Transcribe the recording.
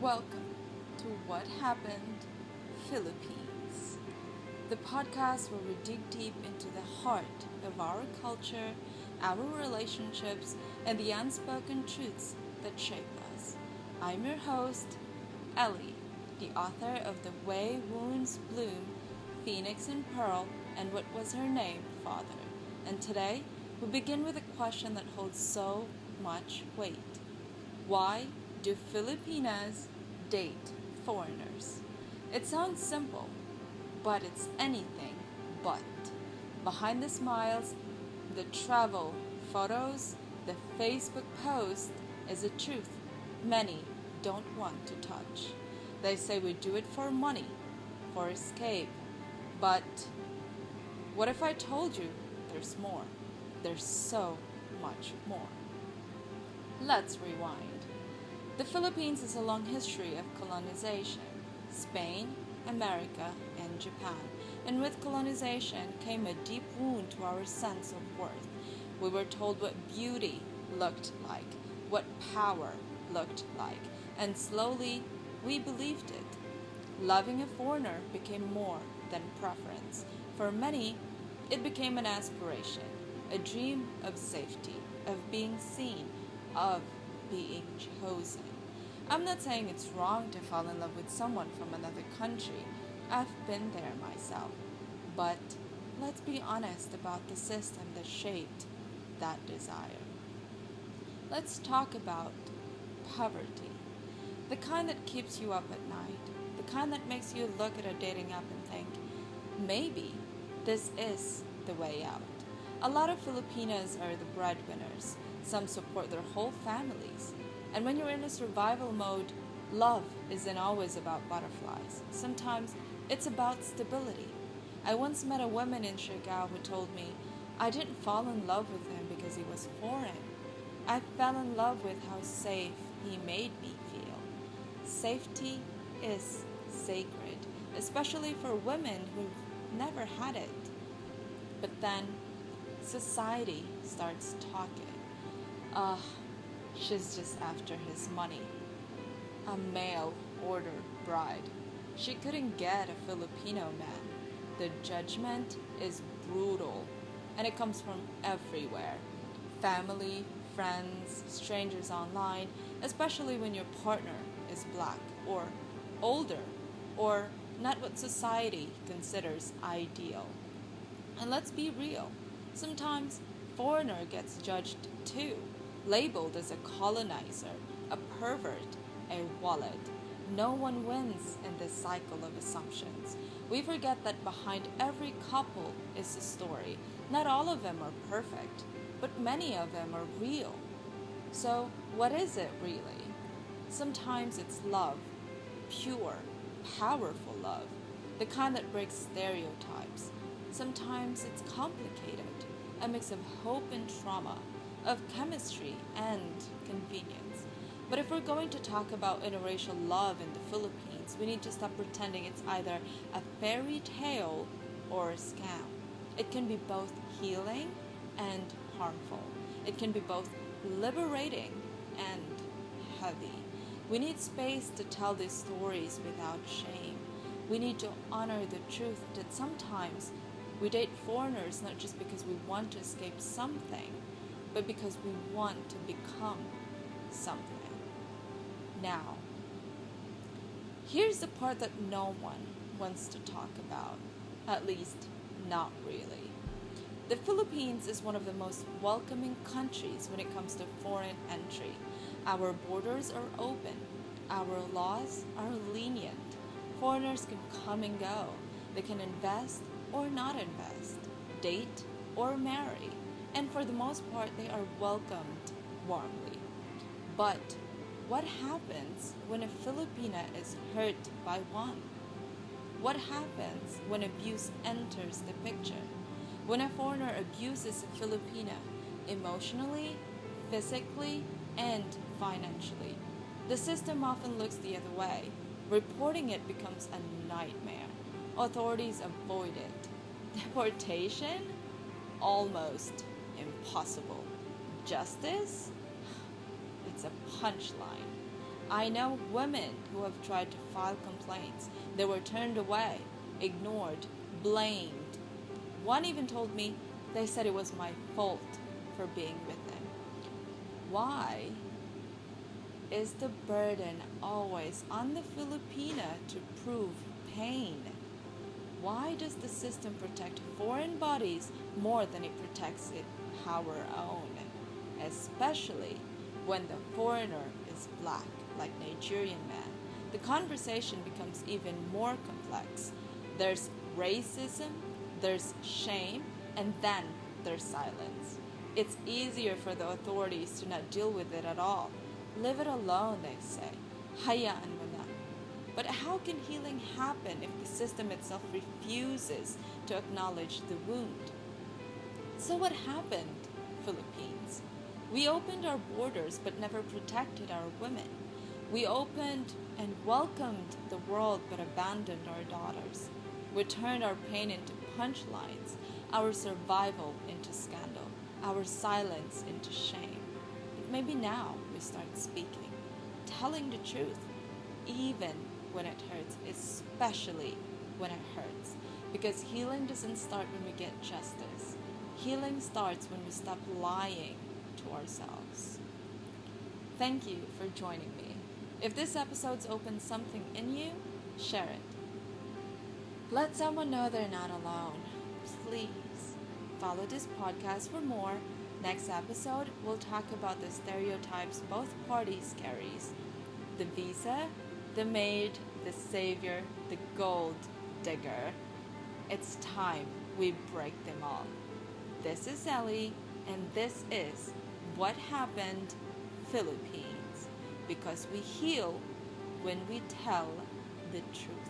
Welcome to What Happened, Philippines, the podcast where we dig deep into the heart of our culture, our relationships, and the unspoken truths that shape us. I'm your host, Ellie, the author of The Way Wounds Bloom, Phoenix and Pearl, and What Was Her Name, Father. And today, we begin with a question that holds so much weight. Why do Filipinas date foreigners? It sounds simple, but it's anything but. Behind the smiles, the travel photos, the Facebook post is a truth many don't want to touch. They say we do it for money, for escape. But what if I told you there's more? There's so much more. Let's rewind. The Philippines has a long history of colonization. Spain, America, and Japan. And with colonization came a deep wound to our sense of worth. We were told what beauty looked like, what power looked like, and slowly we believed it. Loving a foreigner became more than preference. For many, it became an aspiration, a dream of safety, of being seen, of being chosen. I'm not saying it's wrong to fall in love with someone from another country. I've been there myself. But let's be honest about the system that shaped that desire. Let's talk about poverty. The kind that keeps you up at night. The kind that makes you look at a dating app and think, maybe this is the way out. A lot of Filipinas are the breadwinners. Some support their whole families. And when you're in a survival mode, love isn't always about butterflies. Sometimes it's about stability. I once met a woman in Siargao who told me, I didn't fall in love with him because he was foreign. I fell in love with how safe he made me feel. Safety is sacred, especially for women who've never had it. But then society starts talking. She's just after his money. A mail order bride. She couldn't get a Filipino man. The judgment is brutal, and it comes from everywhere. Family, friends, strangers online, especially when your partner is black or older or not what society considers ideal. And let's be real, sometimes foreigner gets judged too, labeled as a colonizer, a pervert, a wallet. No one wins in this cycle of assumptions. We forget that behind every couple is a story. Not all of them are perfect, but many of them are real. So, what is it really? Sometimes it's love, pure, powerful love, the kind that breaks stereotypes. Sometimes it's complicated, a mix of hope and trauma, of chemistry and convenience. But if we're going to talk about interracial love in the Philippines, we need to stop pretending it's either a fairy tale or a scam. It can be both healing and harmful. It can be both liberating and heavy. We need space to tell these stories without shame. We need to honor the truth that sometimes we date foreigners not just because we want to escape something, but because we want to become something. Now, here's the part that no one wants to talk about, at least not really. The Philippines is one of the most welcoming countries when it comes to foreign entry. Our borders are open. Our laws are lenient. Foreigners can come and go. They can invest or not invest, date or marry. And for the most part, they are welcomed warmly. But what happens when a Filipina is hurt by one? What happens when abuse enters the picture? When a foreigner abuses a Filipina emotionally, physically, and financially, the system often looks the other way. Reporting it becomes a nightmare. Authorities avoid it. Deportation? Almost impossible. Justice? It's a punchline. I know women who have tried to file complaints. They were turned away, ignored, blamed. One even told me they said it was my fault for being with them. Why is the burden always on the Filipina to prove pain? Why does the system protect foreign bodies more than it protects our own? Especially when the foreigner is black, like Nigerian man. The conversation becomes even more complex. There's racism, there's shame, and then there's silence. It's easier for the authorities to not deal with it at all. Leave it alone, they say. Hayaan mo na. But how can healing happen if the system itself refuses to acknowledge the wound? So what happened, Philippines? We opened our borders but never protected our women. We opened and welcomed the world but abandoned our daughters. We turned our pain into punchlines, our survival into scandal, our silence into shame. But maybe now we start speaking, telling the truth, even when it hurts, especially when it hurts. Because healing doesn't start when we get justice. Healing starts when we stop lying to ourselves. Thank you for joining me. If this episode's opened something in you, share it. Let someone know they're not alone. Please follow this podcast for more. Next episode, we'll talk about the stereotypes both parties carries. The visa, the maid, the savior, the gold digger. It's time we break them all. This is Ellie, and this is What Happened, Philippines. Because we heal when we tell the truth.